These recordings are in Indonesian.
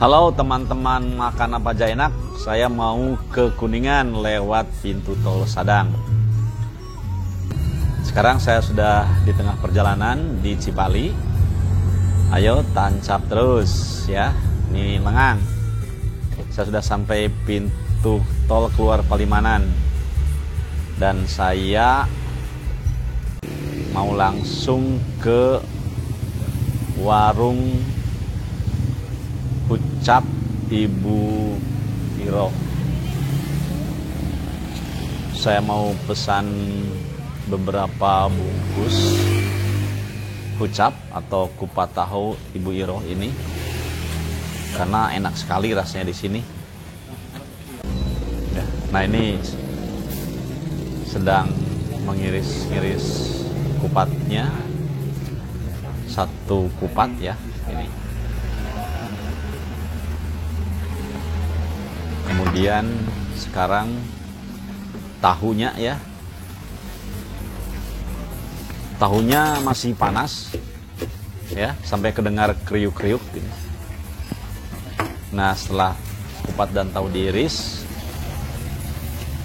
Halo teman-teman makan apa aja enak. Saya mau ke Kuningan lewat pintu tol Sadang. Sekarang saya sudah di tengah perjalanan di Cipali. Ayo tancap terus ya. Ini lengang. Saya sudah sampai pintu tol keluar Palimanan. Dan saya mau langsung ke warung Ucap Ibu Iro. Saya mau pesan beberapa bungkus ucap atau kupat tahu Ibu Iro ini karena enak sekali rasanya di sini. Ya, nah ini sedang mengiris-iris kupatnya, satu kupat ya ini. Kemudian sekarang tahunya ya, tahunya masih panas ya, sampai kedengar kriuk-kriuk gitu. Nah setelah kupat dan tahu diiris,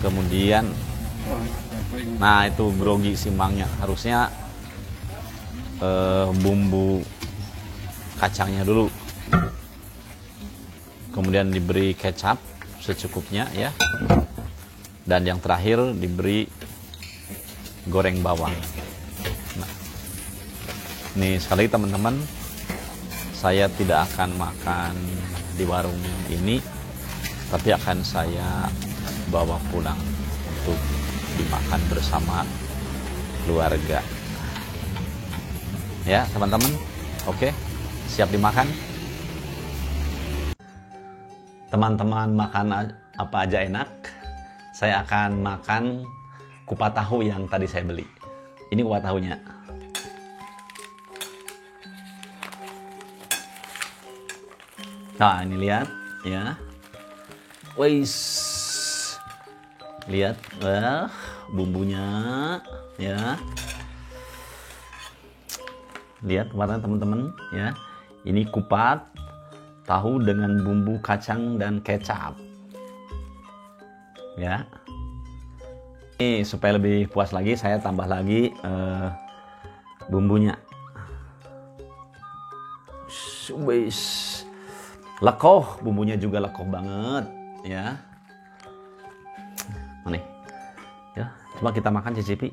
kemudian nah itu grogi simbangnya, harusnya bumbu kacangnya dulu, kemudian diberi kecap secukupnya ya, dan yang terakhir diberi goreng bawang. Nah, nih sekali lagi teman-teman, saya tidak akan makan di warung ini, tapi akan saya bawa pulang untuk dimakan bersama keluarga. Ya teman-teman, oke, siap dimakan? Teman-teman makan apa aja enak. Saya akan makan kupat tahu yang tadi saya beli. Ini kupat tahunya. Nah ini lihat ya. Wais, lihat, wah bumbunya ya. Lihat kemarin teman-teman ya. Ini kupat tahu dengan bumbu kacang dan kecap ya. Ini supaya lebih puas lagi, saya tambah lagi bumbunya. Wis, lekoh, bumbunya juga lekoh banget ya. Nih ya, coba kita makan, cicipi.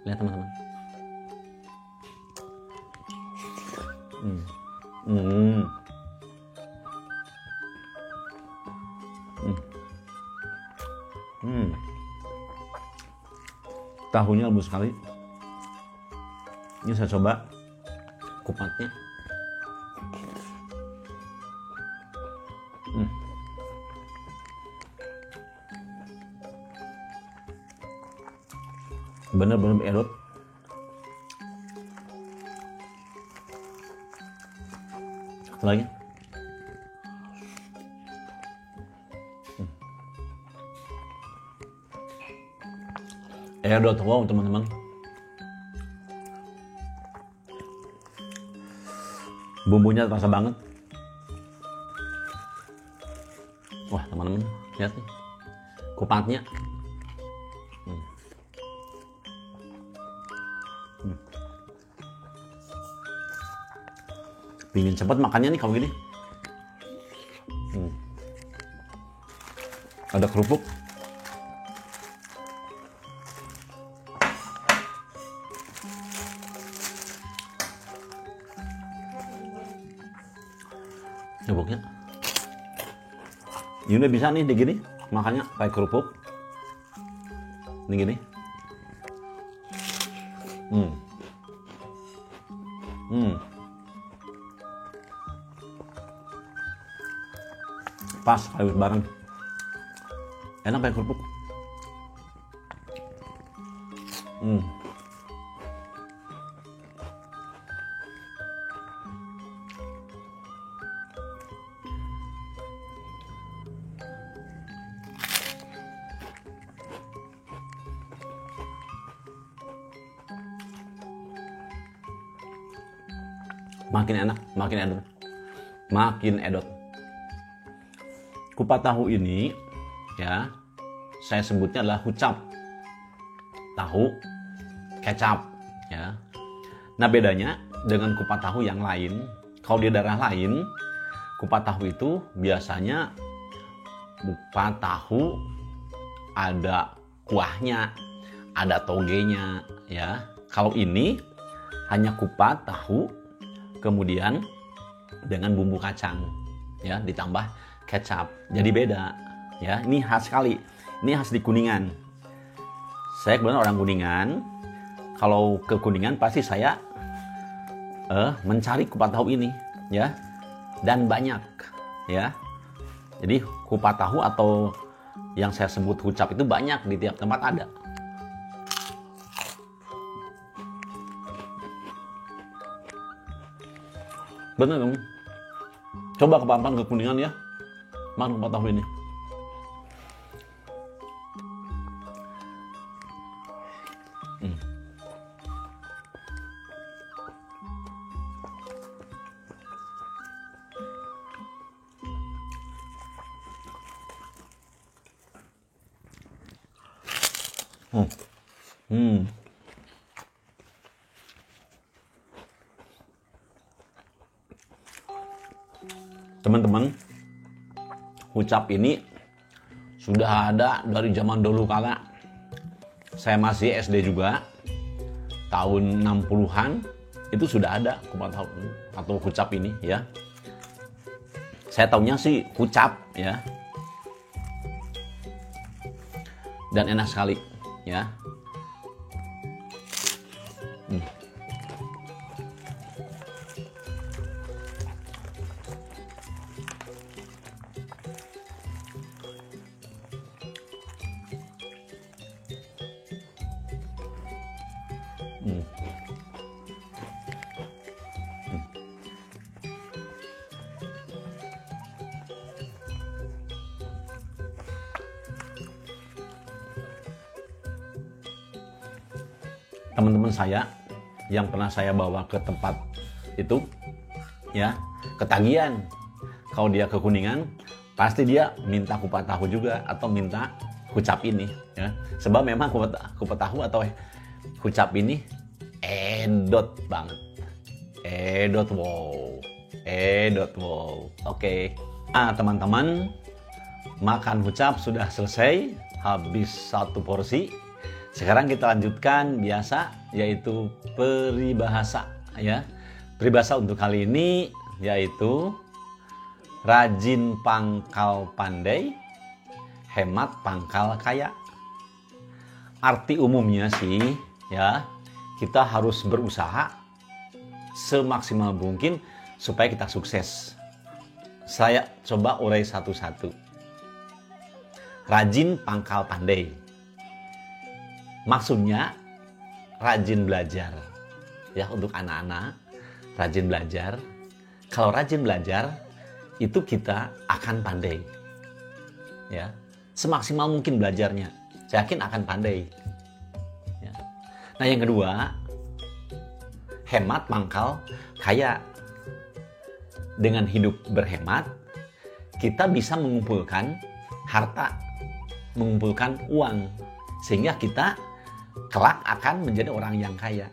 Lihat teman-teman. Tahunya lembut sekali. Ini saya coba kupatnya. Bener-bener edot. Satu lagi. Edot, wow teman-teman. Bumbunya terasa banget. Wah teman-teman, lihat nih kupatnya. Pingin cepat makannya nih kalau gini. Ada kerupuk. Kerupuknya. Ini udah bisa nih digini, makannya kayak kerupuk. Ini gini. Pas harus bareng. Enak kayak kerupuk. makin enak, makin edot. Kupat tahu ini ya, saya sebutnya adalah hucap tahu kecap ya. Nah, bedanya dengan kupat tahu yang lain, kalau di daerah lain kupat tahu itu biasanya kupat tahu ada kuahnya, ada togenya ya. Kalau ini hanya kupat tahu kemudian dengan bumbu kacang ya, ditambah kecap. Jadi beda ya. Ini khas sekali. Ini khas di Kuningan. Saya kebetulan orang Kuningan. Kalau ke Kuningan pasti saya mencari kupat tahu ini ya. Dan banyak ya. Jadi kupat tahu atau yang saya sebut hucap itu banyak, di tiap tempat ada. Bener dong. Coba ke Kuningan ya, makan kupat tahu ini. Teman-teman, hucap ini sudah ada dari zaman dulu kala. Saya masih SD juga, tahun 60-an itu sudah ada kupat tahu atau hucap ini ya. Saya taunya sih hucap ya. Dan enak sekali ya. Teman-teman saya yang pernah saya bawa ke tempat itu ya, ketagihan. Kalau dia ke Kuningan pasti dia minta kupat tahu juga atau minta hucap ini ya. Sebab memang kupat tahu atau hucap ini edot banget. Edot wow. Oke. Nah, teman-teman, makan hucap sudah selesai, habis satu porsi. Sekarang kita lanjutkan biasa, yaitu peribahasa ya. Peribahasa untuk kali ini yaitu rajin pangkal pandai, hemat pangkal kaya. Arti umumnya sih ya, kita harus berusaha semaksimal mungkin supaya kita sukses. Saya coba urai satu-satu. Rajin pangkal pandai. Maksudnya rajin belajar ya, untuk anak-anak rajin belajar. Kalau rajin belajar itu kita akan pandai ya, semaksimal mungkin belajarnya, saya yakin akan pandai ya. Nah, yang kedua, hemat pangkal kaya. Dengan hidup berhemat kita bisa mengumpulkan harta, mengumpulkan uang, sehingga kita kelak akan menjadi orang yang kaya.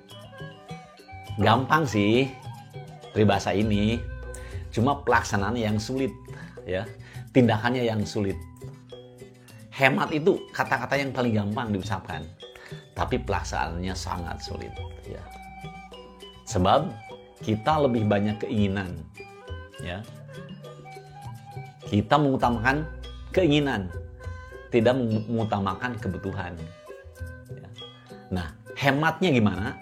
Gampang sih peribahasa ini, cuma pelaksanaannya yang sulit ya, tindakannya yang sulit. Hemat itu kata-kata yang paling gampang diucapkan, tapi pelaksanaannya sangat sulit ya. Sebab kita lebih banyak keinginan ya. Kita mengutamakan keinginan, tidak mengutamakan kebutuhan. Nah, hematnya gimana?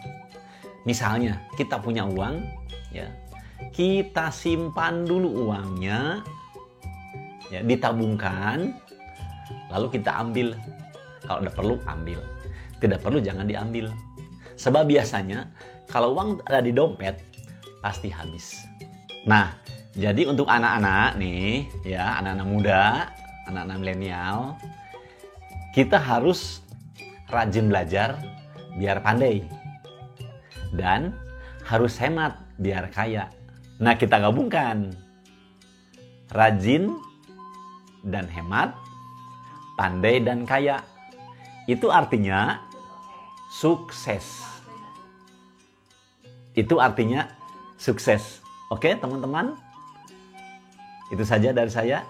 Misalnya kita punya uang ya, kita simpan dulu uangnya ya, ditabungkan, lalu kita ambil. Kalau udah perlu ambil, tidak perlu jangan diambil. Sebab biasanya kalau uang ada di dompet pasti habis. Nah, jadi untuk anak-anak nih ya, anak-anak muda, anak-anak milenial, kita harus rajin belajar biar pandai, dan harus hemat biar kaya Nah, kita gabungkan. Rajin dan hemat, pandai dan kaya. Itu artinya sukses. Itu artinya sukses. Oke, teman-teman? Itu saja dari saya,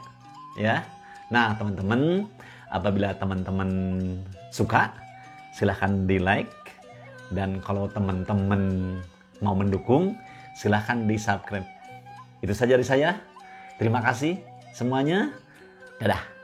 ya. Nah, teman-teman, apabila teman-teman suka, silahkan di-like. Dan kalau teman-teman mau mendukung, silahkan di-subscribe. Itu saja dari saya. Terima kasih semuanya. Dadah.